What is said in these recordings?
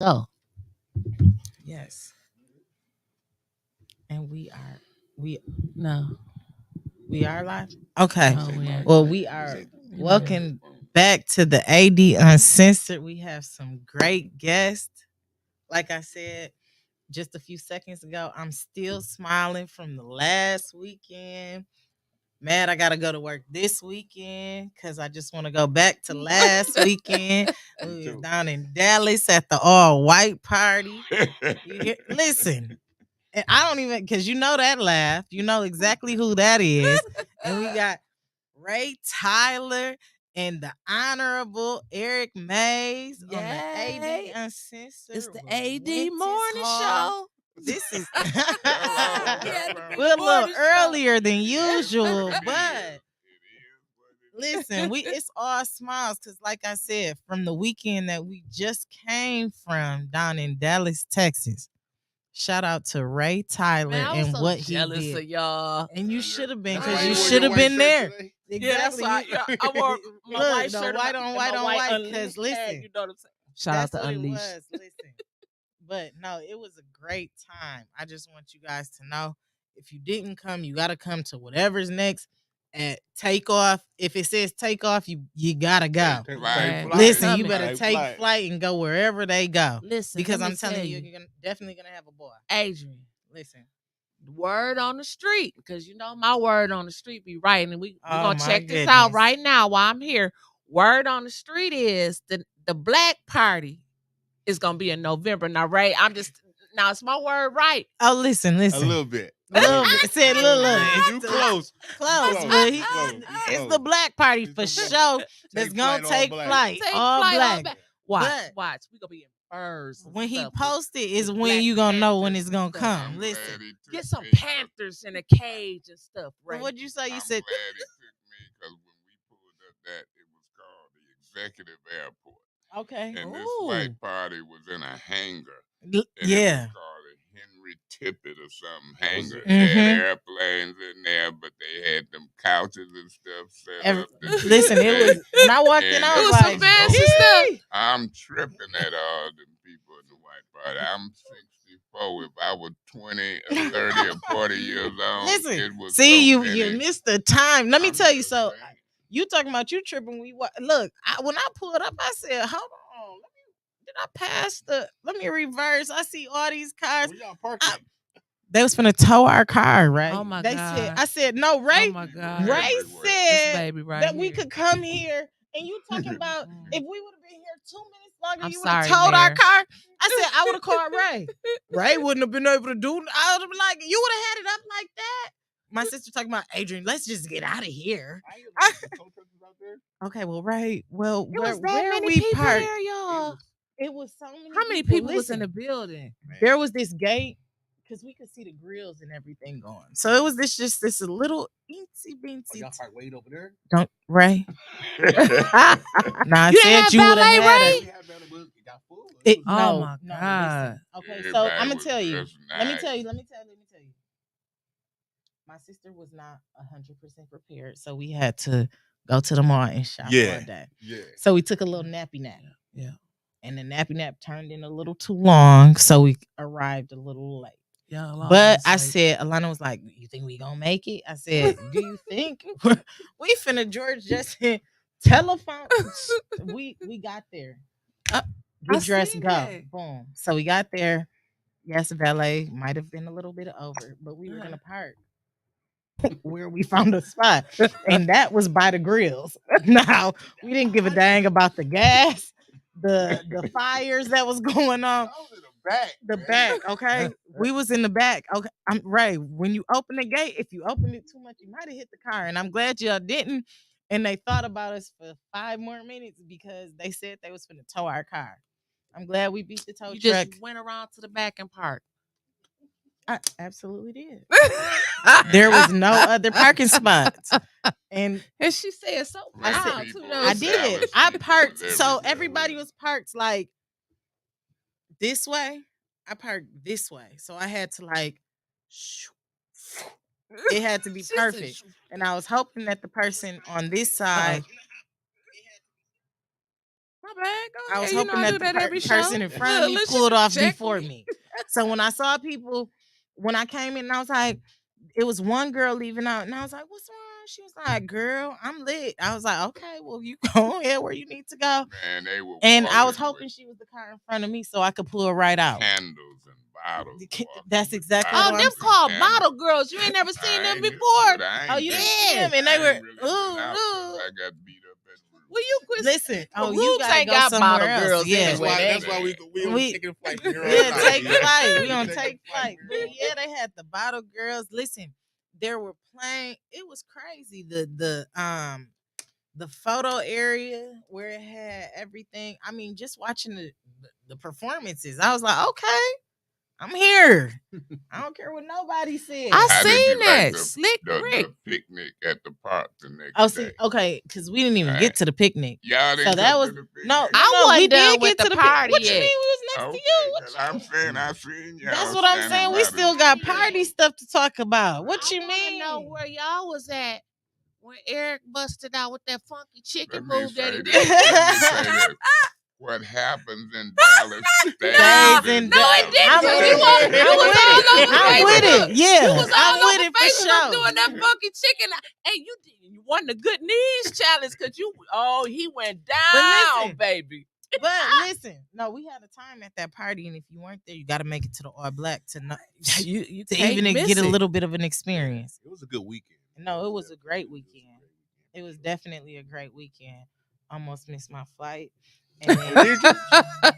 Oh, Yes. And we no. we are live. Okay. No, we ain't. Well, we are You know. welcome back to the AD Uncensored. We have some great guests. Like I said just a few seconds ago, I'm still smiling from the last weekend. Mad I gotta go to work this weekend because I just want to go back to last weekend. We was down in Dallas at the all white party. Listen, and I don't even because you know that laugh. You know exactly who that is. And we got Ray Tyler and the Honorable Eric Mays on the AD Yay. Uncensored. It's the with AD Wences morning Hall. show. This is Yeah, the big we're a little morning show. earlier than usual, but listen, it's all smiles because, like I said, from the weekend that we just came from down in Dallas, Texas. Shout out to Ray Tyler Man, I was and so what he jealous did. of y'all. And you should have been That's because why you you wore should your have been there. Yeah, that's Exactly. why I wore my Look, white the shirt white on white on white. Because Unleashed listen, tag, you know what I'm saying? Shout out that's to what it Unleashed. was. Listen, but no, it was a great time. I just want you guys to know if you didn't come, you got to come to whatever's next at takeoff. If it says takeoff, you gotta go. Man, Listen, you coming. better take flight and go wherever they go. Listen, Because let me I'm telling tell you, you're definitely gonna have a boy. Adrian, Listen, word on the street, because you know my word on the street be right, and we're oh gonna my check this out goodness. right now while I'm here. Word on the street is the black party is gonna be in November. Now, Ray, now it's my word right. Oh, listen. A little bit. A little bit. Said little. You close. Close, Close, but close, it's close. the black party It's for the black- sure. That's Take gonna flight, all take black. flight, Take all flight black. back. Watch, But watch. We gonna be in furs. And when he stuff posted is with when Black you gonna know when Panthers it's gonna and stuff. come. I'm Listen, glad he took Get some me. Panthers in a cage and stuff, Ray. what'd you say? You I'm said glad he took me because when we pulled up that, it was called the Executive Airport. okay. And this Ooh. white party was in a hangar. And Yeah. it was called a Henry Tippett or something hangar. Mhm. They had airplanes in there, but they had them couches and stuff set up. Listen, it was when I walked in, And I It was was some like, fancy so stuff. I'm tripping at all the people in the white party. I'm 64. If I was 20 or 30 or 40 years old, listen. it was See, so you many. missed the time. Let me I'm tell you. just So saying. you talking about you tripping? Look. When I pulled up, I said, "Hold on, did I pass the? Let me reverse. I see all these cars. Where y'all parking? They was finna tow our car, right? Oh my They God. said, I said, no, Ray. Oh my God. Ray Everywhere. This said baby right that we here. could come here, and you talking about if we would have been here 2 minutes longer, I'm you would have sorry, towed our Mayor. car. I said I would have called Ray. Ray wouldn't have been able to do. I would have been like, you would have had it up like that. My sister talking about Adrian. Let's just get out of here. Okay, well, Ray. Well, It was that where many we people parked? there, y'all. It was so many. How many people was in Listen, the building? there was this gate because we could see the grills and everything going. So it was this little eensy beensy. Y'all park wait over there? Don't Ray. Nah, I You didn't said have you would have valet, had Ray? it. Oh No, my no, God. listen. Okay, so Everybody I'm gonna was tell you. dressed Let me nice. tell you. My sister was not 100% prepared, so we had to go to the mall and shop all day. Yeah. So we took a little nappy nap. Yeah. And the nappy nap turned in a little too long, so we arrived a little late. Yeah, But I said, Alana was like, "You think we gonna make it?" I said, "Do you think we finna George Jetson telephone?" we got there. Get dressed, seen go, that. boom. So we got there. Yes, valet might have been a little bit over, but we were gonna park where we found a spot, and that was by the grills. Now we didn't give a dang about the gas, the fires that was going on. The back, okay. We was in the back. Okay, I'm Ray. When you open the gate, if you opened it too much, you might have hit the car. And I'm glad y'all didn't. And they thought about us for 5 more minutes because they said they was finna tow our car. I'm glad we beat the tow You truck. just went around to the back and parked. I absolutely did. There was no other parking spots. And she said so Black proud people, too. I Those did. Dallas I people parked. was So everywhere. everybody was parked like this way. I parked this way. So I had to like, it had to be She said, perfect. And I was hoping that the person on this side, My man. Go I was ahead. hoping I that do the that every person show. in front of me Look, she pulled off check before me. So when I saw people, when I came in, I was like, it was one girl leaving out, and I was like, "What's wrong?" She was like, "Girl, I'm lit." I was like, "Okay, well, you go ahead where you need to go." Man, they were And I was walking hoping with she was the car in front of me so I could pull her right out. candles and bottles. That's exactly Oh, what them I'm called candles. bottle girls. You ain't never seen I them ain't used before. to it. I Oh, ain't you been- didn't see Yeah. them, and I they were ain't really been out 'cause I got beat up at work. Well, you quit. listen. Well, Oh, you Rubes gotta ain't go got somewhere bottle else. girls Yeah, anyway. That's They- why we taking flight from here on yeah, out. take Yeah. flight. We We gonna taking take flight. from But here on yeah, they had the bottle girls. Listen, there were playing. It was crazy. The photo area where it had everything. I mean, just watching the performances, I was like, okay, I'm here. I don't care what nobody says. I How did seen you like that. Slick Rick. the picnic at the park the next Oh, see, day? okay, because we didn't even Alright. get to the picnic. Y'all didn't So that come was to the picnic? no, I we wasn't done did with get the to the party What you yet. mean we was next Okay, to you? What 'cause you I'm saying I seen y'all. That's what I'm standing saying. by We the still got picnic. party stuff to talk about. What I you wanna mean? know where y'all was at when Eric busted out with that funky chicken Let me move that say he this. did. Let me say this. What happens in Dallas stays Stays in in No, Dallas. it didn't, I'm because with you it. was all I'm over with Facebook. it. Yeah, You was all I'm with over it for Facebook sure. doing that funky chicken. And you won the good knees challenge because he went down, listen. baby. But listen, no, we had a time at that party, and if you weren't there, you got to make it to the All Black to You to can't even miss get a it. little bit of an experience. It was a good weekend. No, it was a great weekend. It was definitely a great weekend. Almost missed my flight. And then, Did you?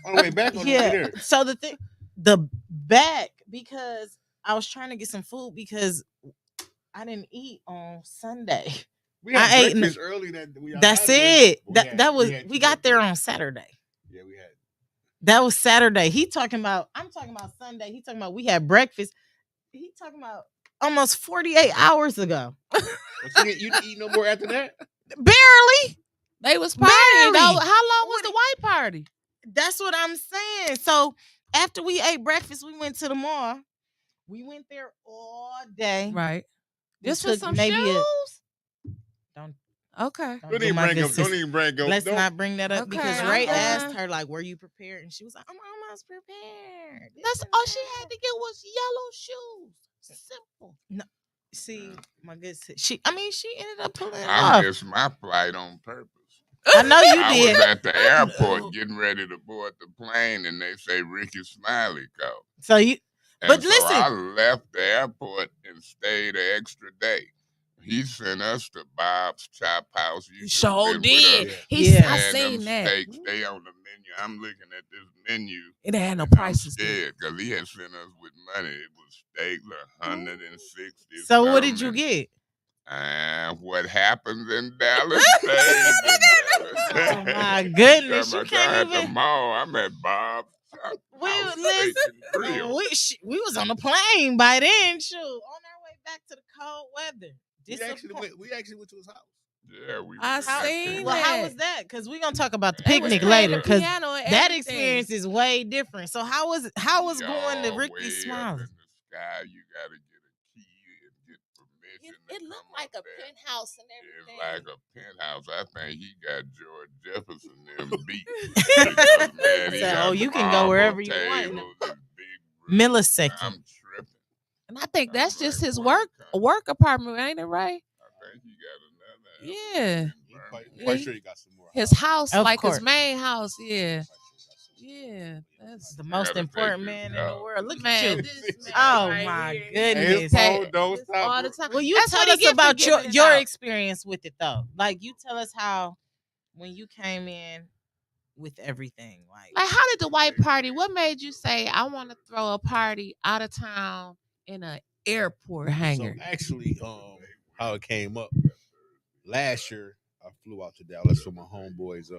On the way back or on the way yeah. there? So the back, because I was trying to get some food because I didn't eat on Sunday. We had I ate breakfast early that we That's it. We got there on Saturday. Yeah, we had. That was Saturday. I'm talking about Sunday. He talking about we had breakfast. He talking about almost 48 hours ago. But you didn't eat no more after that? Barely. They was partying. Barely. How long was the white party? That's what I'm saying. So after we ate breakfast, we went to the mall. We went there all day. Right. We Just for took some maybe shoes? Don't Okay. Don't even bring up. Don't even bring up. Let's don't- not bring that up because Okay, Ray I'm asked done. her like, "Were you prepared?" And she was like, "I'm almost prepared." That's all she had to get was yellow shoes. Simple. No, see, my good she ended up pulling it I off. missed my flight on purpose. I know you I did. was at the airport getting ready to board the plane, and they say Ricky Smiley called. So you, And but so listen, I left the airport and stayed an extra day. He sent us to Bob's Chop House. You Sure could've been with did. us. Yeah. I Man, them seen that. steaks, they on the menu. I'm looking at this menu. It had no and I'm prices there. scared because he had sent us with money. It was steak, 160. so what did you something. get? And what happens in Dallas stays in Dallas. Oh my goodness, you I'm can't at the even. mall. I'm at Bob's Chop We House listen. Steak and Grill. We was on the plane by then, shoot, on our way back to the cold weather. We actually went to his house. Yeah, we I was in that seen tent. Well, how that. was that? Because we're gonna talk about the They was picnic playing later. the Because piano and that everything. experience is way different. So how was going to Y'all Ricky way up Smiley? in the sky, you gotta get a key and get permission. It to looked come like up a there. penthouse and It's everything. like a penthouse. I think he got George Jefferson them beat. Because, man, he So, got you can go marble wherever you want. tables and big rooms. Millisecond. I'm tripping. And I think that's I'm just like, his boy, work apartment, ain't it, right? I think he got another. Yeah. in Quite Birmingham. sure he got some more. His house, Of like course. his main house. Yeah. Yeah. That's The I most gotta important take man this in the out. world. Look at man. you. This man Oh right my here, he goodness. And his phone don't this stop. all the time. Well, you That's tell what he us get for about giving it your out. experience with it though. Like you tell us how when you came in with everything. Like, how did the white party? What made you say I want to throw a party out of town in an airport hangar? So actually, how it came up last year, I flew out to Dallas for my homeboy's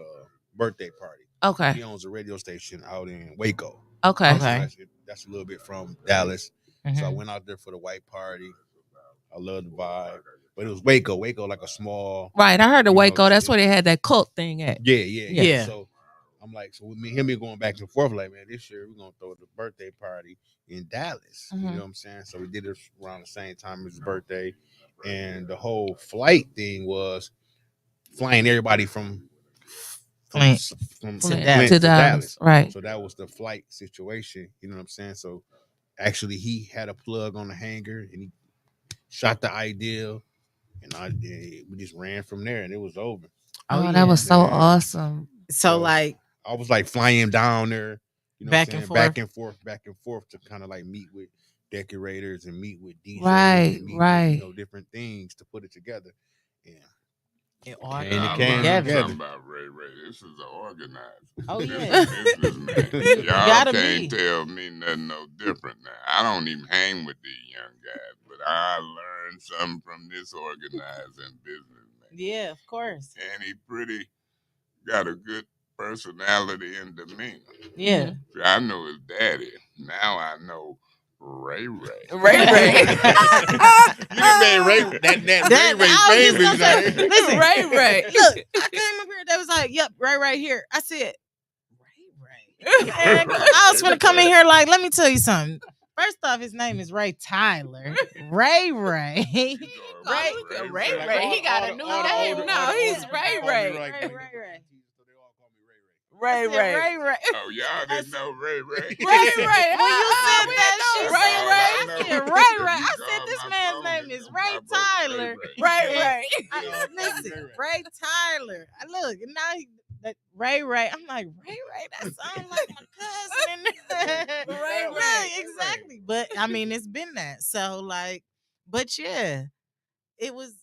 birthday party. Okay. He owns a radio station out in Waco. Okay. Okay. That's a little bit from Dallas. So I Mhm. went out there for the white party. I love the vibe, but it was Waco, like a small. Right. I heard of You know, Waco. That's where they had that cult thing at. Yeah. Yeah. So I'm like, so with me, him, going back and forth, like, man, this year we're gonna throw the birthday party in Dallas. You know what I'm saying? So we did it around the same time as his birthday, and the whole flight thing was flying everybody from Flint to Dallas. Dallas. Right. So that was the flight situation. You know what I'm saying? So actually, he had a plug on the hanger and he shot the ideal, and we just ran from there, and it was over. Oh, that was so awesome. So like, I was like flying down there, you know, back and forth, back and forth to kind of like meet with decorators and meet with DJs, right, and meet right, with, you know, different things to put it together. Yeah. It all I came learned together. something about Ray. This is an organizer. Oh This yeah, is businessman. You Y'all gotta can't be. tell me nothing no different now. I don't even hang with these young guys, but I learned something from this organizing businessman. Yeah, of course. And he pretty got a good personality and demeanor. Yeah. See, I know his daddy. Now I know Ray. Ray. You done made Ray I was just gonna say, famous. listen, Ray. Look, I came up here. They was like, "Yep, right here." I said, "Ray." And I was gonna come in here like, let me tell you something. First off, his name is Ray Tyler. Ray. Ray. He got a new name. No, he's Ray. Ray. Oh, y'all didn't know Ray. When you said that, she said Ray. I said this man's name is Ray Tyler. Ray. Listen, Ray Tyler. Look, now Ray. I'm like, Ray. That sounds like my cousin. Ray. Exactly. But I mean, it's been that. So like, but yeah, it was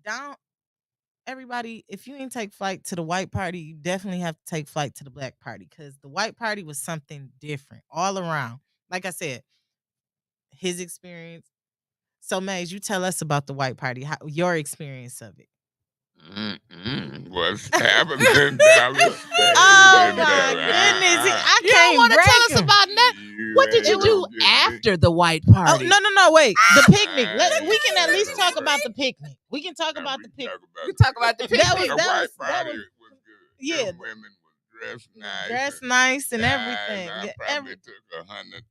down. Everybody, if you ain't take flight to the white party, you definitely have to take flight to the black party, because the white party was something different all around. Like I said, his experience. So, Maze, you tell us about the white party, your experience of it. What's happening in Dallas? Oh my goodness! You don't want to tell us about nothing. What did you do after the white party? Oh no! Wait, the picnic. We can at least talk about the picnic. We can talk about the picnic. We talk about the picnic. The white party was good. Yeah, them women was dressed nice and everything. I probably took 100, 200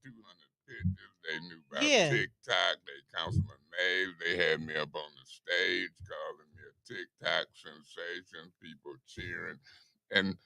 pictures. They knew about TikTok. They Councilman Mays. They had me up on the stage calling me a TikTok sensation. People cheering, and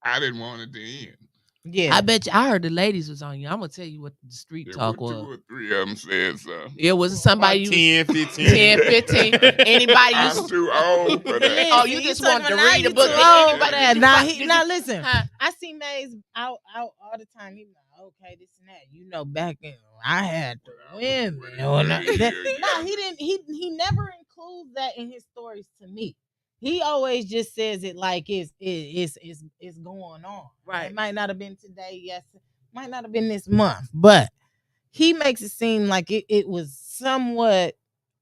I didn't want it to end. Yeah, I bet you. I heard the ladies was on you. I'm gonna tell you what the street talk was. 2 or 3 of them said so. It was somebody. 10, 15. 10, 15. Anybody? I'm too old for that. Oh, you just wanted to read a book. Now listen. I see Maze out all the time. He like, okay, this and that. You know, back in I had the women. No, he didn't. He never includes that in his stories to me. He always just says it like it's going on. Right. It might not have been today. Yes, it might not have been this month, but he makes it seem like it was somewhat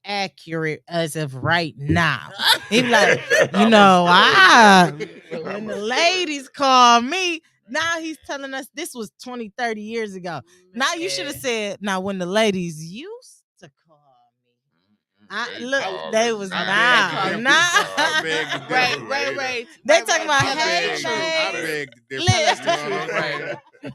accurate as of right now. He like, when the ladies call me, now he's telling us this was 20, 30 years ago. Now you should have said, now when the ladies used to call me. They was now. Right. They talking about, hey, I babe. beg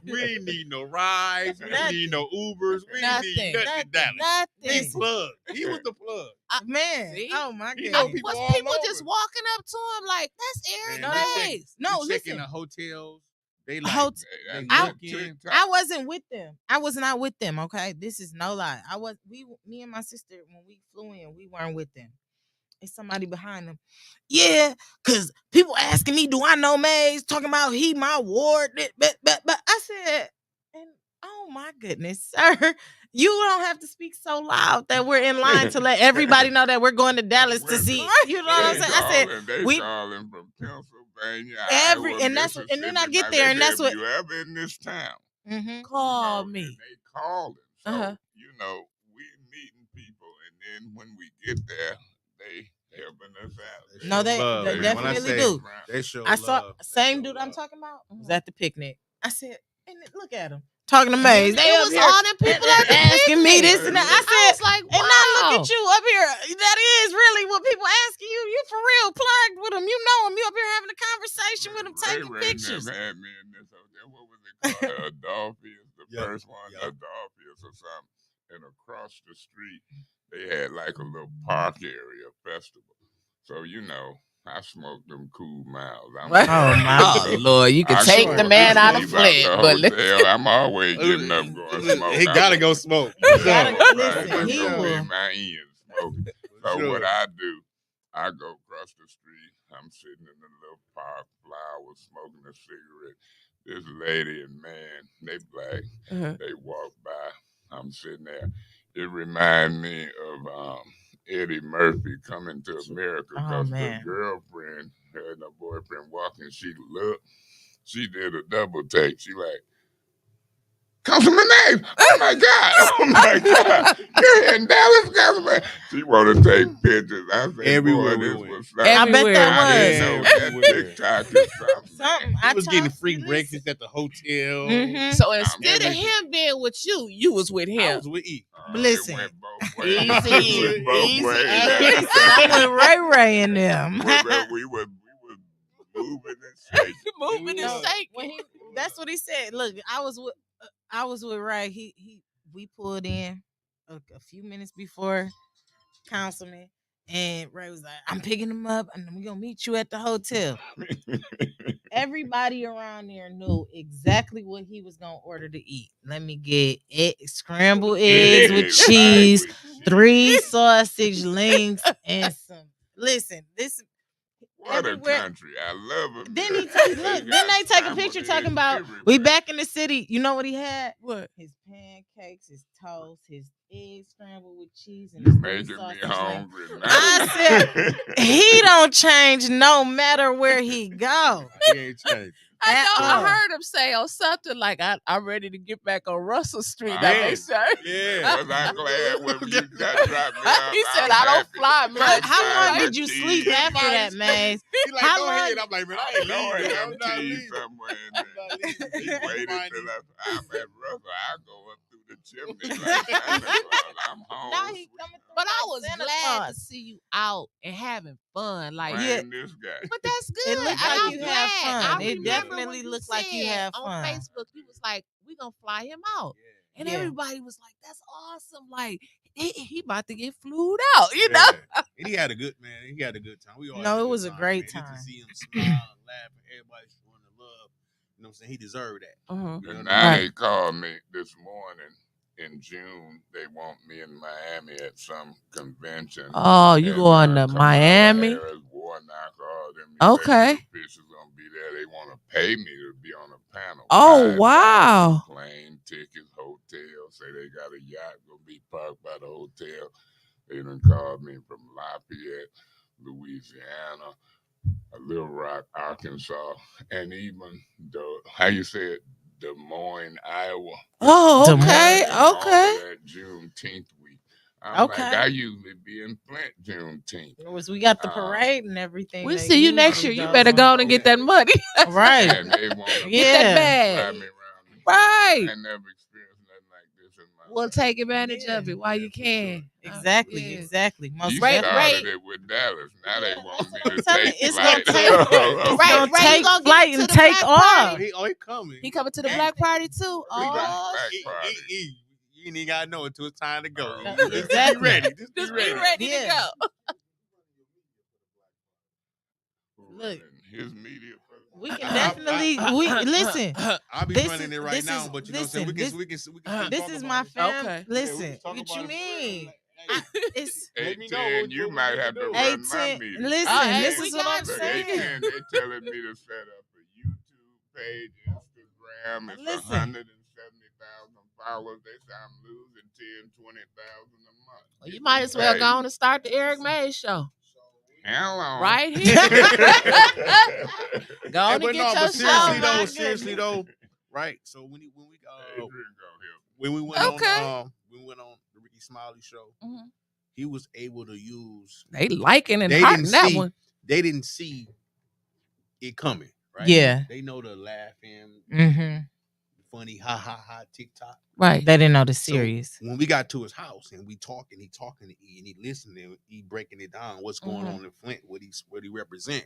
we ain't need no rides. We didn't need no Ubers. We didn't need nothing. He plugged. He was the plug. Man. See? Oh my He God. know people Was all people over. just walking up to him like, that's Eric Mays? No, you check in the hotels. They like I wasn't with them. I was not with them. Okay, this is no lie. Me and my sister, when we flew in, we weren't with them. It's somebody behind them. Yeah, because people asking me, do I know Mays? Talking about he my ward. But I said, and oh my goodness, sir, you don't have to speak so loud that we're in line to let everybody know that we're going to Dallas to see. You know what I'm saying? I said, we calling from Pennsylvania. And then I get there, and that's what you ever in this town. Call me. They calling. So you know, we meeting people, and then when we get there, they helping us out. No, they definitely do. They show I saw love. same dude I'm talking about was at the picnic. I said, and look at him talking to Maze. It was all them people asking me this and that. I was said, like, wow. And now look at you up here. That is really what people asking you. You for real plugged with them. You know him. You up here having a conversation with him, taking pictures. Had me in this hotel. What was it called? Adolphus, the first one, Adolphus or something. And across the street, they had like a little park area festival. So, you know, I smoked them cool miles. Oh Lord, you can take the man out of Flint, but I'm always getting up going smoke. He gotta go smoke. Listen, he will. be in my end smoking. So what I do, I go across the street. I'm sitting in the little park, flowers, smoking a cigarette. This lady and man, they black. They walk by. I'm sitting there. It reminds me of Eddie Murphy Coming to America, because the girlfriend, her and her boyfriend walking, she did a double take. She like, Councilman Nave, oh my God, you're in Dallas, Councilman. She want to take pictures. I said, everywhere boy, we this went. was something. I bet that I was. didn't know that TikTok is something. He was getting free breakfast at the hotel. So instead of him being with you was with him. I was with E. Listen, It went both ways. easy. It went both ways. I'm with Ray Ray and them. we were moving and shaking. Moving and shaking. That's what he said. Look, I was with Ray. We pulled in a few minutes before Councilman, and Ray was like, "I'm picking him up, and we're gonna meet you at the hotel." Everybody around there knew exactly what he was gonna order to eat. Let me get scrambled eggs with cheese, 3 sausage links, and some. Listen, this. What a country! I love it. Then they take a picture talking about we back in the city. You know what he had? What? His pancakes, his toast, his eggs scrambled with cheese, and you making me hungry now. I said he don't change no matter where he go. He ain't changed. I heard him say or something like, I'm ready to get back on Russell Street. That makes sense. Yeah. Was I glad when you just dropped me off? He said, I don't fly much. How long did you sleep after that, man? He like, go ahead. I'm like, man, I ain't leaving. I'm not leaving. Somewhere in there. He waited till I'm at Russell. I go up through the chimney like Santa Claus. I'm home. But I was glad to see you out and having fun. Like, this guy. But that's good. It looked like you had fun. It definitely looked like you had fun. On Facebook, he was like, "We gonna fly him out," and everybody was like, "That's awesome!" Like he about to get flued out, you know. And he had a good man. He had a good time. It was a great time. To see him smile, laugh, and everybody showing the love. You know what I'm saying? He deserved that. And now they called me this morning. In June, they want me in Miami at some convention. Oh, you going to Miami? Okay. Officials gonna be there. They want to pay me to be on a panel. Oh, wow. Plane tickets, hotel. Say they got a yacht gonna be parked by the hotel. They done called me from Lafayette, Louisiana, Little Rock, Arkansas, and even Des Moines, Iowa. Oh, okay, okay. That Juneteenth week. I'm like, I usually be in Flint Juneteenth. We got the parade and everything. We'll see you next year. You better go on and get that money. Right. And they want to get that bag. Right. I never experienced nothing like this in my life. Well, take advantage of it while you can. Exactly. You started it with Dallas. Now they want me to take it's flight. Take flight and take off. He coming. He coming to the black party too. Oh, you ain't even gotta know until it's time to go. Exactly. Ready. Just be ready to go. Look, his media. We can definitely listen. I'll be running it right now, but you know what I'm saying? We can this is my family. Okay. Listen, what you mean? It's 8-10, you might have to run my meeting. Listen, this is what I'm saying. 8-10, they telling me to set up a YouTube page, Instagram. It's 170,000 followers. They say I'm losing 10,000, 20,000 a month. Well, you might as well go on and start the Eric Mays show. Hello. Right here. Go on and get your show. Seriously though, right? So when we went on the Ricky Smiley show, he was able to use. They liking and hearting that one. They didn't see it coming, right? Yeah. They know the laughing, funny, ha ha ha, TikTok. Right. They didn't know the serious. So when we got to his house and he talking to E and he listening, he breaking it down, what's going on in Flint, what he represent.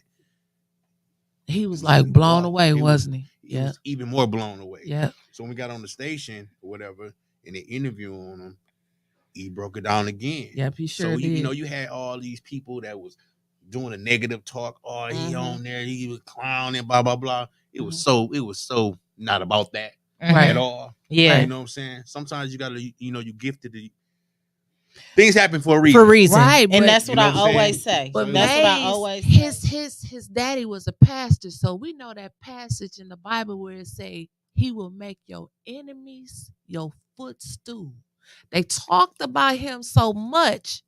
He was like blown away, wasn't he? He was even more blown away. Yeah. So when we got on the station or whatever, and they interview on him, he broke it down again. Yep, he sure so did. You know, you had all these people that was doing a negative talk. Oh, he Mhm. on there, he was clowning, blah blah blah. It was so not about that Right. at all. Yeah. You know what I'm saying? Sometimes you gotta, you gifted to things happen for a For a reason. reason. Right, And but- that's You what know I what I'm saying? always say. But That's what I Maze, always say. his daddy was a pastor, so we know that passage in the Bible where it say he will make your enemies your footstool. They talked about him so much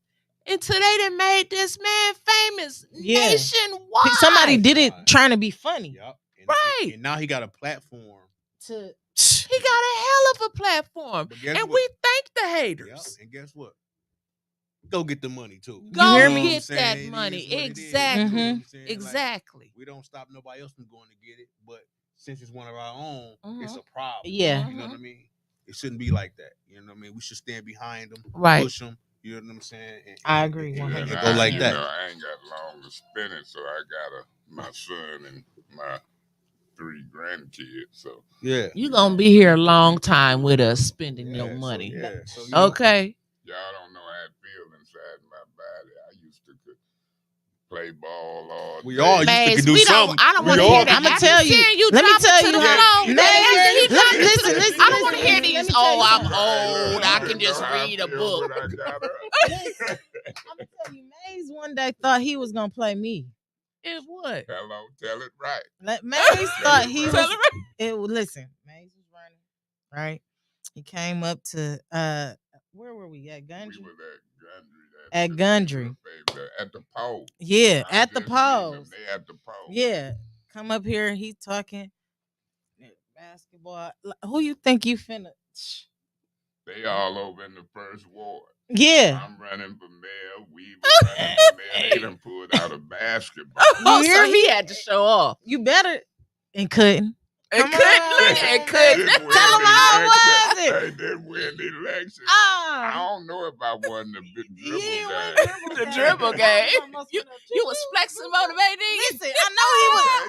until they done made this man famous Yeah. nationwide. Somebody did it trying to be funny. Yep. And, Right. and now he got a platform. To He got a hell of a platform, But guess and what? we thank the Yep. haters. And guess what? Go get the money too. Go hear know me? what I'm get that saying? It money. is what it is, Exactly. you know what I'm saying? Like, Exactly. we don't stop nobody else from going to get it, but since it's one of our own, it's Mhm. a problem. Yeah. You know what I mean? It shouldn't be like that. You know what I mean? We should stand behind them, Right. push them. You know what I'm saying? And, I agree and, 100%. and go like that. I ain't got long to spend it, so I got my son and my 3 grandkids. So Yeah. You gonna be here a long time with us spending your money. So, Okay. y'all don't know how it feels inside my body. I used to play ball all We day. all used to Maze, could do we something. don't. I don't We want to all hear could that. do After tell you- seeing you let me drop tell it to you the how- floor, Maze, after he dropped it to listen, the- listen, I don't want to hear listen, these. let me tell you I'm something. old. I You can know just how I read a feel book. when I got up. I'm gonna tell you, Maze one day thought he was gonna play me. It would. Hello, tell it right. Maze thought he Tell was. him right. Listen, Maze was running, right? He came up to where were we at? We Gundry. was at Gundry. At Gundry. At the pole. Yeah, I at the just mean them. polls. They at the pole. Yeah, come up here. He talking basketball. Who you think you finna? They all over in the first ward. Yeah. I'm running for mayor. We were running for mayor. They done pulled out a basketball. Oh, hear so me? he had to show off. You better. And couldn't. It Come couldn't. on, It man. couldn't. Tell him how was it? They didn't win the election. I Oh, don't know if I won the big he dribble didn't win game. The dribble game. You You was flexing motivating. listen. I know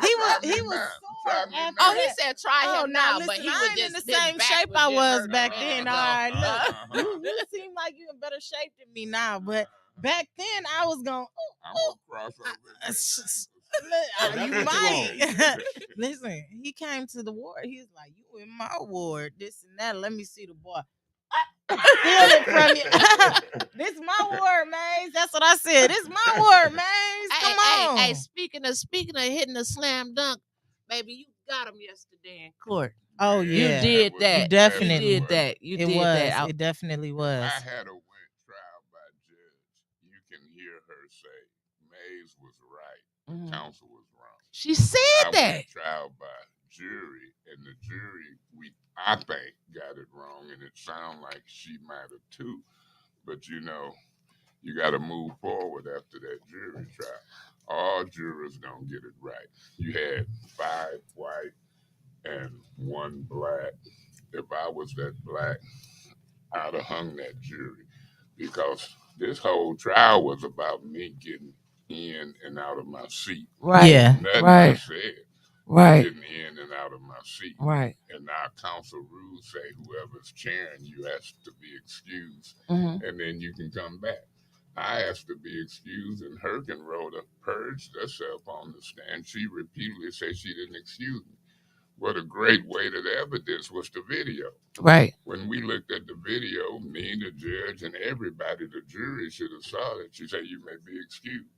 he was. He was Try sore me after now. Oh, he that. said try Oh, him now now, listen, but he I was ain't in just the his same back shape was I just was hurting back a then. bit. All right, look, Uh-huh. you seem like you in better shape than me now, but back then I was going. I'm gonna cross over. You That's what might. Listen, he came to the ward. He was like, "You in my ward? This and that. Let me see the boy." Steal it from you. This my word, Maze. That's what I said. This my word, Maze. Come on. Hey, speaking of hitting a slam dunk, baby, you got him yesterday in court. Oh You yeah, did that. You definitely You did that. You it did was. that. It definitely was. I had a went trial by judge. You can hear her say, Mays was right. The council was wrong. She said I that. went trial by jury, and the jury, I think, got it wrong, and it sounded like she might have too. But you got to move forward after that jury trial. All jurors don't get it right. You had 5 white and 1 black. If I was that black, I'd have hung that jury, because this whole trial was about me getting in and out of my seat. Right. Yeah. Nothing Right. I said. Right. Getting in and out of my seat. Right. And our council rules say whoever's chairing you has to be excused, Mhm. and then you can come back. I asked to be excused, and Herkenrode purged herself on the stand. She repeatedly said she didn't excuse me. What a great weight of the evidence was the video. Right. When we looked at the video, me, the judge, and everybody, the jury should have saw it. She said, you may be excused.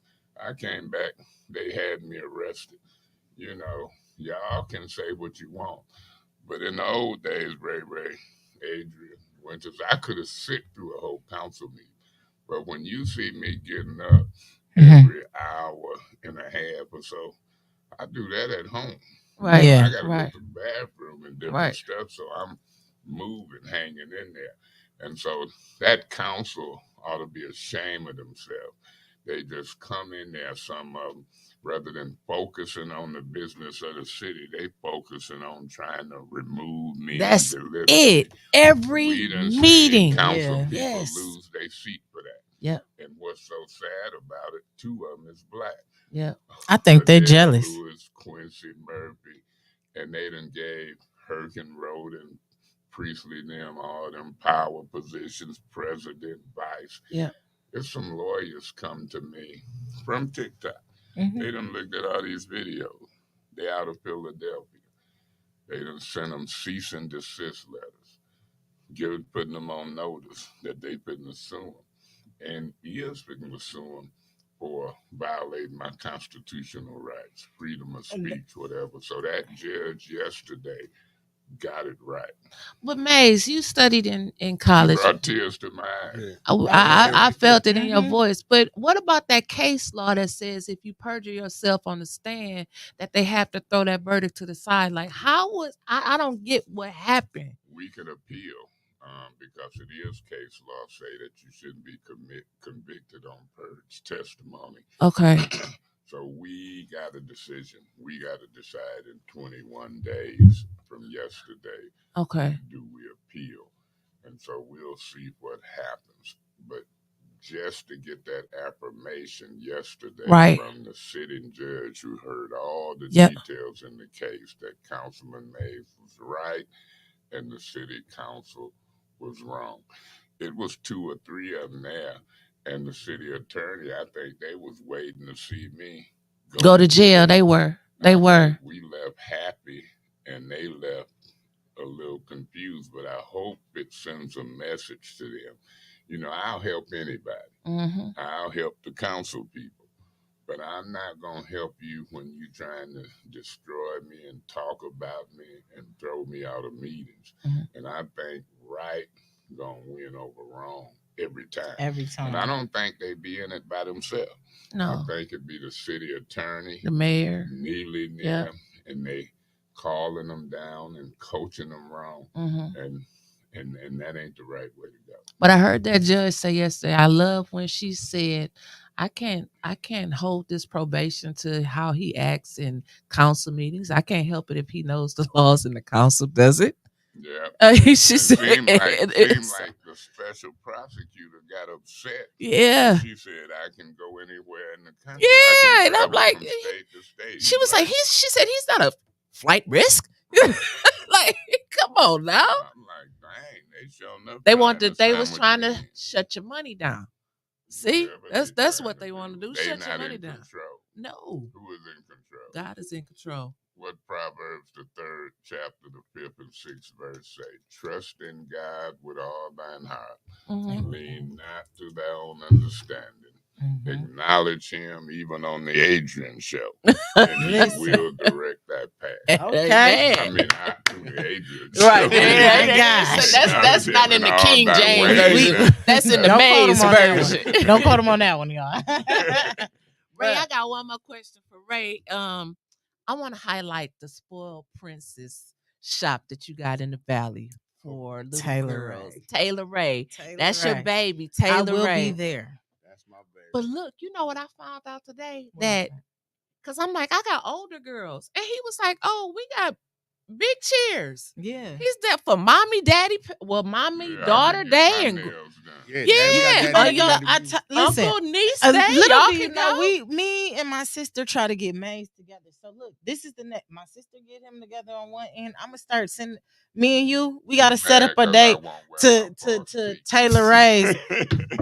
I came back. They had me arrested. Y'all can say what you want. But in the old days, Ray, Adrian Winters, I could have sit through a whole council meeting. But when you see me getting up every hour and a half or so, I do that at home. Right. Yeah. I got to go Right. to the bathroom and different Right. stuff, so I'm moving, hanging in there. And so that council ought to be ashamed of themselves. They just come in there, some of them, rather than focusing on the business of the city, they focusing on trying to remove me. That's and delist it. me. Every We done seen meeting. council Yeah. people Yes. lose their seat for that. Yep. And what's so sad about it, 2 of them is black. Yep. I think they're Adele jealous. Lewis, Quincy Murphy, and they done gave Herkenrode and Priestley them all them power positions, president, vice. Yeah. If some lawyers come to me from TikTok, they done looked at all these videos. They out of Philadelphia. They done sent them cease and desist letters, putting them on notice that they finna sue them. And he is finna sue them for violating my constitutional rights, freedom of speech, whatever. So that judge yesterday got it right. But Maze, you studied in college. Brought tears to my eyes. I felt it in your voice. But what about that case law that says if you perjure yourself on the stand, that they have to throw that verdict to the side? Like, how was I don't get what happened. We could appeal because it is case law say that you shouldn't be convicted on purged testimony. Okay. So we got a decision. We got to decide in 21 days from yesterday. Okay. Do we appeal? And so we'll see what happens. But just to get that affirmation yesterday from the sitting judge who heard all the details in the case that Councilman Mays was right and the city council was wrong. It was 2 or 3 of them there. And the city attorney, I think they was waiting to see me go to jail. They were. We left happy and they left a little confused, but I hope it sends a message to them. You know, I'll help anybody. Mm-hmm. I'll help the council people. But I'm not going to help you when you're trying to destroy me and talk about me and throw me out of meetings. Mm-hmm. And I think right going to win over wrong. Every time. And I don't think they be in it by themselves. No. I think it'd be the city attorney, the mayor, kneeling them, and they calling them down and coaching them wrong. Mm-hmm. And that ain't the right way to go. But I heard that judge say yesterday, I love when she said, I can't hold this probation to how he acts in council meetings. I can't help it if he knows the laws and the council does it. Yeah. She said, seemed like the special prosecutor got upset. Yeah. She said, I can go anywhere in the country. Yeah. And I'm like, from state to state. She was like, she said he's not a flight risk. Like, come on now. I'm like, dang, they showing up. They was trying to shut your money down. See, that's what they want to do. Shut your money down. Control. No. Who is in control? God is in control. What Proverbs, the 3rd chapter, the 5th and 6th verse say? Trust in God with all thine heart. Mm-hmm. Lean not to thy own understanding. Mm-hmm. Acknowledge him even on the Adrian show. And he will direct that path. Okay. I mean, not through the Adrian show. Right. That's not in the King James. That's in the Mays version. Don't quote him on that one, y'all. Ray, I got one more question for Ray. I want to highlight the Spoiled Princess shop that you got in the Valley for little girls. Taylor Ray. That's your baby, Taylor Ray. I will be there. That's my baby. But look, you know what I found out today? That, because I'm like, I got older girls. And he was like, oh, we got big chairs. Yeah. He's there for mommy, daddy, mommy, daughter day. And listen, uncle, niece day. Y'all can go. Me and my sister try to get Mays together. So look, this is the next. My sister get him together on one end. I'm gonna start sending me and you. We gotta set up a date to Taylor Ray's.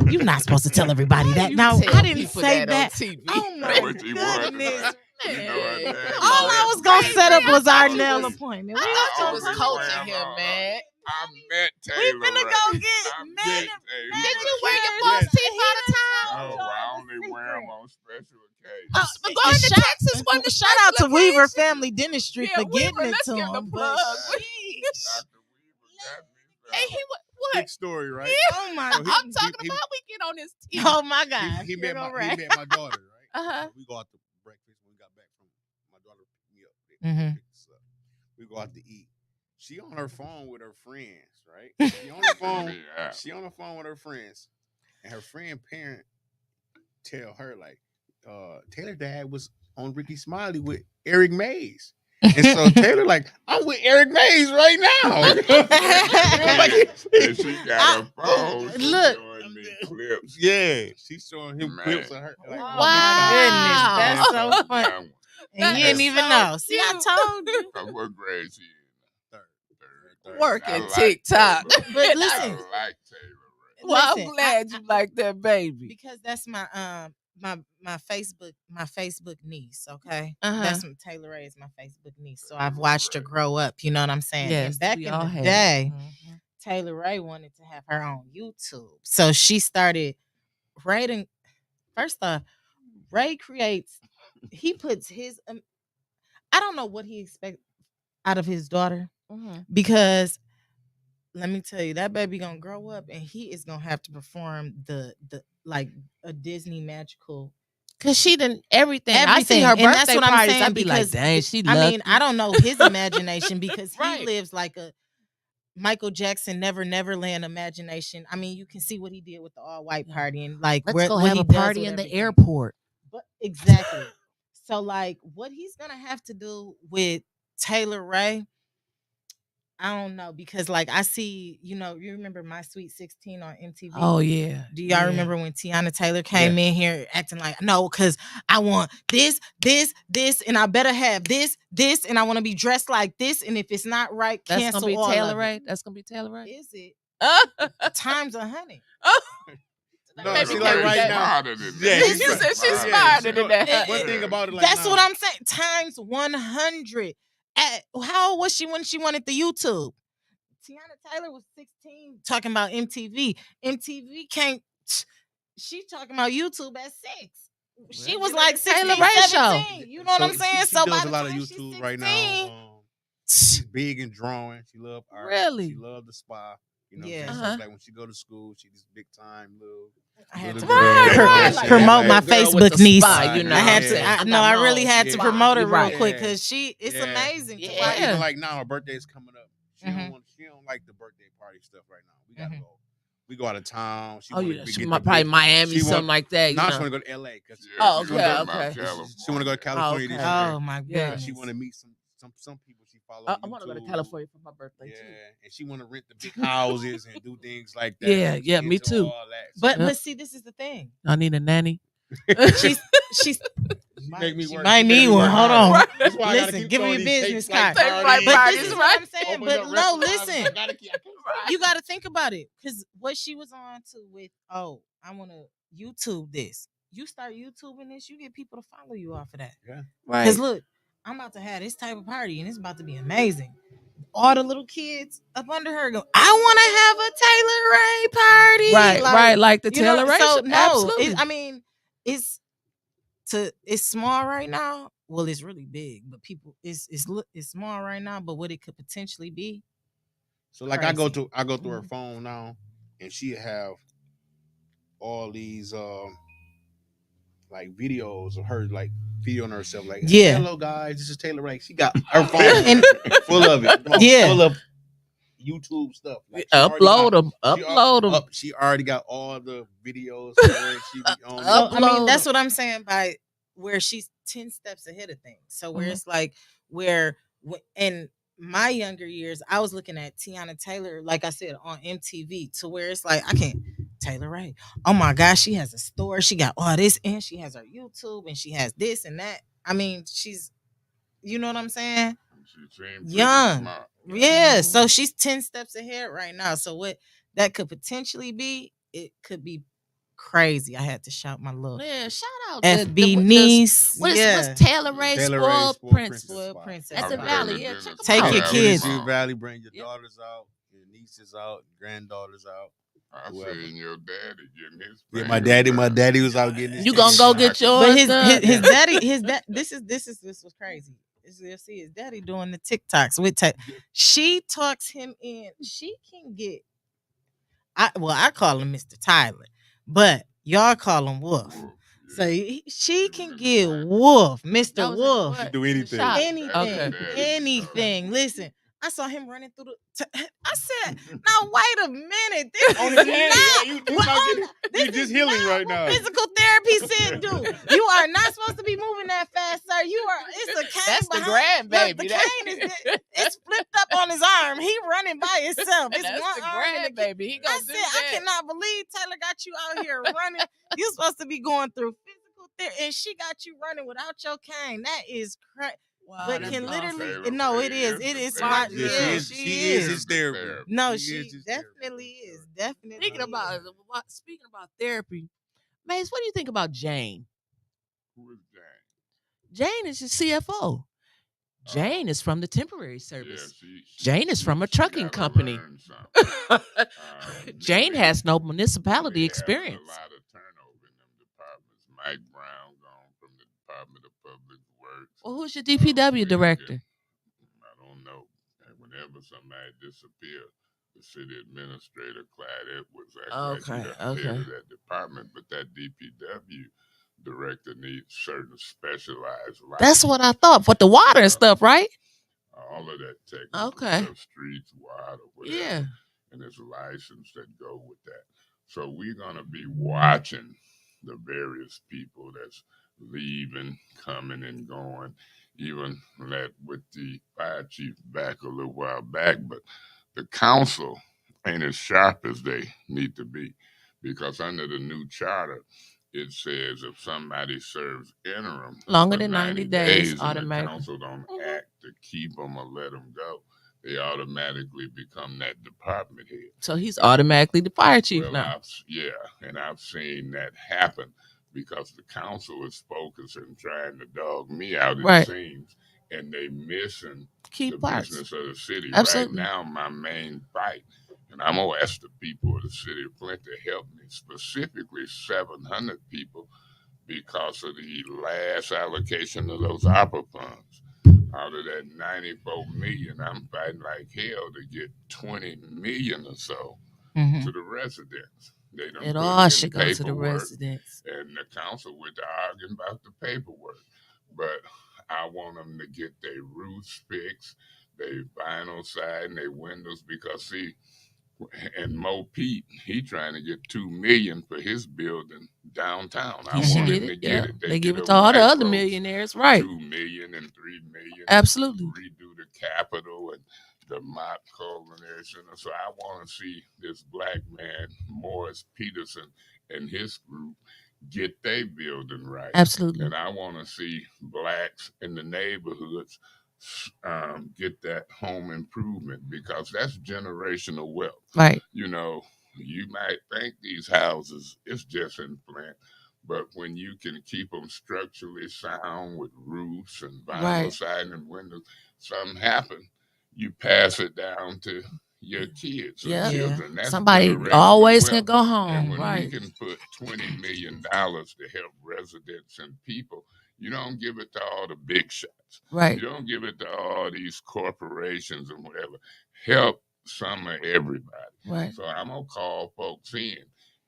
You're not supposed to tell everybody that. Now I didn't say that. Oh my goodness. All I was gonna set up was our nail appointment. I thought you was coaching him, man. I met Taylor. We finna go get Did you wear your false teeth all the time? No, I only wear them on special occasions. But going to Texas wasn't the shout out to Weaver Family Dentistry for getting it to him. Dr. Weaver got me. Hey, what? Big story, right? Yeah. Oh my! I'm talking about we get on his teeth. Oh my God! He met my daughter, right? We go out to breakfast when we got back from my daughter picked me up. We go out to eat. She on her phone with her friends, right? She on the phone with her friends, and her friend parent tell her like, Taylor dad was on Ricky Smiley with Eric Mays. And so Taylor like, I'm with Eric Mays right now. And she got her phone. Look. Showing me clips. Yeah. She's showing him clips of her. Like, wow. Goodness. That's so funny. And you didn't even know. See, I told you. What grade she in? Third. Working TikTok. But listen. I like Taylor Well, listen, I'm glad you like that baby. because that's my my Facebook niece. Okay, that's Taylor Ray is my Facebook niece. So I've watched her grow up. You know what I'm saying? Yes, and back we in all the have. day, Taylor Ray wanted to have her own YouTube, so she started writing. First off, Ray creates. He puts his. I don't know what he expects out of his daughter because let me tell you, that baby gonna grow up and he is gonna have to perform the like a Disney magical. Cause she done everything. I see her and that's birthday what I'm parties. saying, I be like, because dang, she I lucky. mean, I don't know his imagination because he Right. lives like a Michael Jackson Neverland imagination. I mean, you can see what he did with the all white party and like Let's go what have he a does party with in the everything. airport. But exactly. So like what he's gonna have to do with Taylor Ray, I don't know, because like I see, you remember My Sweet 16 on MTV? Oh yeah. Do y'all remember when Tiana Taylor came in here acting like, no, because I want this, and I better have this, and I want to be dressed like this, and if it's not right, That's cancel gonna be all Taylor of Ray. it. That's gonna be Taylor Ray. Is it? Times 100. No, she like right now. Yeah, she said she's smarter than that. One thing about it, like that's what I'm saying. Times 100. How old was she when she wanted the YouTube? Tiana Taylor was 16 talking about MTV. MTV can't. She talking about YouTube at 6. She was like 16, Taylor Ray 17. You know what I'm saying? She does a lot of YouTube right now. She's big in drawing. She love art. Really? She love the spa. You know, Yeah. so like when she go to school, she just big time little. I had to Right. promote my Facebook niece. Spa, you know. I had to. I really had to promote her real quick Yeah. because it's amazing. Yeah. To watch. Even like now, her birthday's coming up. She don't like the birthday party stuff right now. We gotta go. We go out of town. She probably Miami, something like that. Now she want to go to LA. Okay. She want to go to California this year. Oh my goodness. She want to meet some people she follow. I want to go to California for my birthday too. And she want to rent the big houses and do things like that. Yeah, me too. All that. But see, this is the thing. I need a nanny. She's she might need one. Hold on. Right. Listen, give me your business card. But this is what I'm saying. But no, listen. You got to think about it, because what she was on to with, I want to YouTube this. You start YouTubing this, you get people to follow you off of that. Yeah. Right. Because look, I'm about to have this type of party, and it's about to be amazing. All the little kids up under her go, I want to have a Taylor Ray party. Right, like the Taylor Ray. So no, absolutely. It's small right now. Well, it's really big, but people, it's small right now. But what it could potentially be. So like crazy. I go through her phone now, and she have all these like videos of her like videoing herself like, hello guys, this is Taylor Ray. She got her phone full of it, full of YouTube stuff. Like upload them. She already got all the videos where she be on. I mean, that's what I'm saying by where she's 10 steps ahead of things. So where it's like in my younger years, I was looking at Tiana Taylor, like I said, on MTV, to where it's like, I can't. Taylor Ray. Oh my gosh, she has a store. She got all this, and she has her YouTube, and she has this and that. I mean, she's, you know what I'm saying? Young. Yeah. So she's 10 steps ahead right now. So what that could potentially be, it could be crazy. I had to shout my little shout out FB niece. What's Taylor Ray Spoiled Princess? Spoiled Princess. That's in Valley. Yeah, take your kids. Valley, bring your daughters out, your nieces out, granddaughters out. I seen your daddy getting his. Yeah, my daddy was out getting his. You gonna go get yours? But his daddy, this was crazy. You'll see his daddy doing the TikToks with she talks him in. She can get. I call him Mr. Tyler, but y'all call him Wolf. So she can get Wolf, Mr. Wolf. She do anything. Anything. Listen. I saw him running through I said, now wait a minute. This on is his hand, you just healing right now. Physical therapy said, dude, you are not supposed to be moving that fast, sir. It's a cane. That's behind, the grandbaby. The cane it's flipped up on his arm. He running by himself. It's that's one the arm. grandbaby. I said, I cannot believe Taylor got you out here running. You're supposed to be going through physical therapy, and she got you running without your cane. That is crazy. Wow, but that's can awesome. literally no, it is. It is Right, smart. yeah, Yeah, she is his therapy. No, She is she his definitely therapy. is. Definitely. Speaking about therapy, Mace, what do you think about Jane? Who is Jane? Jane is your CFO. Jane is from the temporary service. Yeah, Jane is from a trucking gotta company. learn Jane has no municipality we experience. A lot of turnover in them departments. Mike Brown gone from the Department of Public Works. Well, who's your DPW director? I don't know. And whenever somebody disappeared, the city administrator, Clyde Edwards, actually the head of that department, but that DPW director needs certain specialized license. That's what I thought. For the water and stuff, right? All of that technical stuff, streets, water, whatever. Yeah. And there's a license that go with that. So we're gonna be watching the various people that's leaving, coming and going. Even that with the fire chief back a little while back, but the council ain't as sharp as they need to be, because under the new charter, it says if somebody serves interim longer than 90 days, automatically, and the council don't act to keep them or let them go, they automatically become that department head. So he's automatically the fire chief now. And I've seen that happen because the council is focusing, trying to dog me out, it seems, and they missing key parts. Business of the city. Absolutely. Right now, my main fight, and I'm gonna ask the people of the city of Flint to help me, specifically 700 people, because of the last allocation of those ARPA funds. Out of that 94 million, I'm fighting like hell to get 20 million or so to the residents. They don't it all should go to the residents. And the council with the arguing about the paperwork. But I want them to get their roofs fixed, their vinyl siding, their windows, because see, and Mo Pete, he trying to get $2 million for his building downtown. I want him to get it. They give it to all the other millionaires, right? $2 million and $3 million. Absolutely. Redo the Capitol and the Mott Culinary Center. So I want to see this black man, Morris Peterson, and his group get their building right. Absolutely. And I want to see blacks in the neighborhoods get that home improvement, because that's generational wealth. Right. You know, you might think these houses, it's just in Flint, but when you can keep them structurally sound with roofs and vinyl siding and windows, something happen, you pass it down to your kids or children. That's somebody always can go home. And when we can put $20 million to help residents and people, you don't give it to all the big shots. Right. You don't give it to all these corporations and whatever. Help some of everybody. Right. So I'm going to call folks in.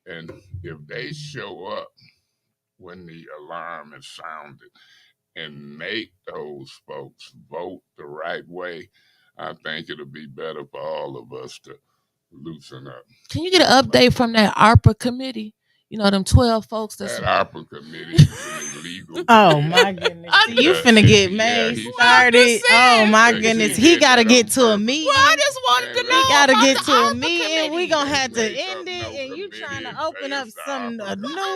And if they show up when the alarm is sounded and make those folks vote the right way, I think it'll be better for all of us to loosen up. Can you get an update from that ARPA committee? You know, them 12 folks that ARPA committee is an illegal. Oh my goodness. You finna get made started. Oh my goodness. He gotta get to a meeting. Well, I just wanted to know. He gotta get to a meeting. We gonna have to end it. And you trying to open up some new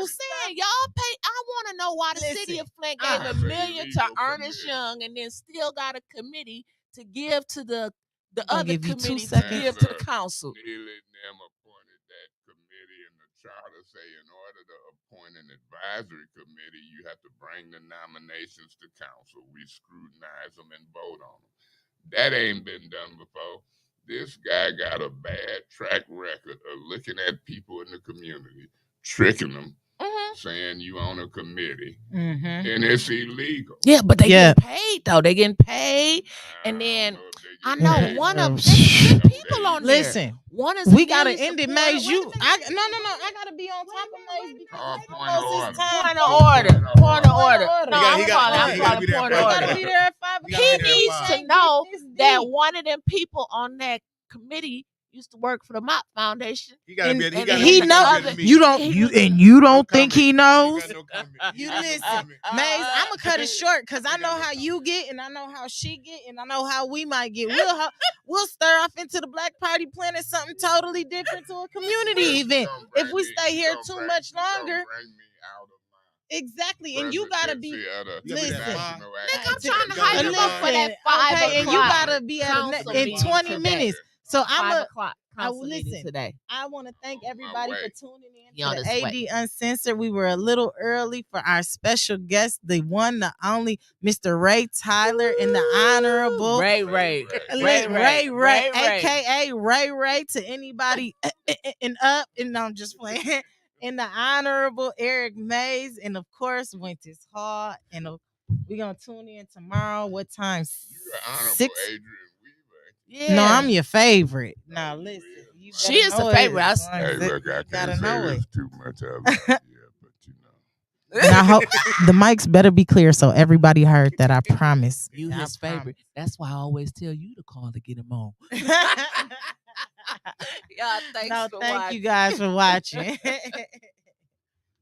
stuff. Y'all pay. I want to know why the city of Flint gave $1 million to Ernest Young and then still got a committee to give to the other committee to give to the council. Neely them appointed that committee, and the charter say in order to appoint an advisory committee, you have to bring the nominations to council. We scrutinize them and vote on them. That ain't been done before. This guy got a bad track record of looking at people in the community, tricking them, saying you on a committee, and it's illegal. Yeah, but they get paid though. They getting paid, and then I know one of them people on there. Listen, one is we gotta end it, Maze. No, I gotta be on top of Maze because point of order. No, he gotta be there at 5 o'clock. He needs to know that one of them people on that committee used to work for the Mott Foundation. He knows. You don't think he knows? You listen, Maze. I'm gonna cut it short because I know how you get, and I know how she get, and I know how we might get. We'll stir off into the Black Party planning something totally different to a community event if we stay here too much longer. Exactly, and you gotta be. Listen, I'm trying to hype him up for that 5 o'clock. And you gotta be at in 20 today. minutes. So I'm 5 o'clock. Listen today. I want to thank everybody for tuning in He to on the his AD way. Uncensored. We were a little early for our special guest, the one, the only Mr. Ray Tyler, and the honorable Ray, aka Ray, to anybody and up, and I'm just playing. And the honorable Eric Mays, and of course Winters Hall, and we're gonna tune in tomorrow. What time? You're honorable 6. Adrian Weaver. Yeah. No, I'm your favorite. Now listen, you she is the favorite. Hey, look, I can't say this too much. But you know. And I hope the mics better be clear so everybody heard that. I promise. You his favorite. That's why I always tell you to call to get him on. Y'all, thank you guys for watching.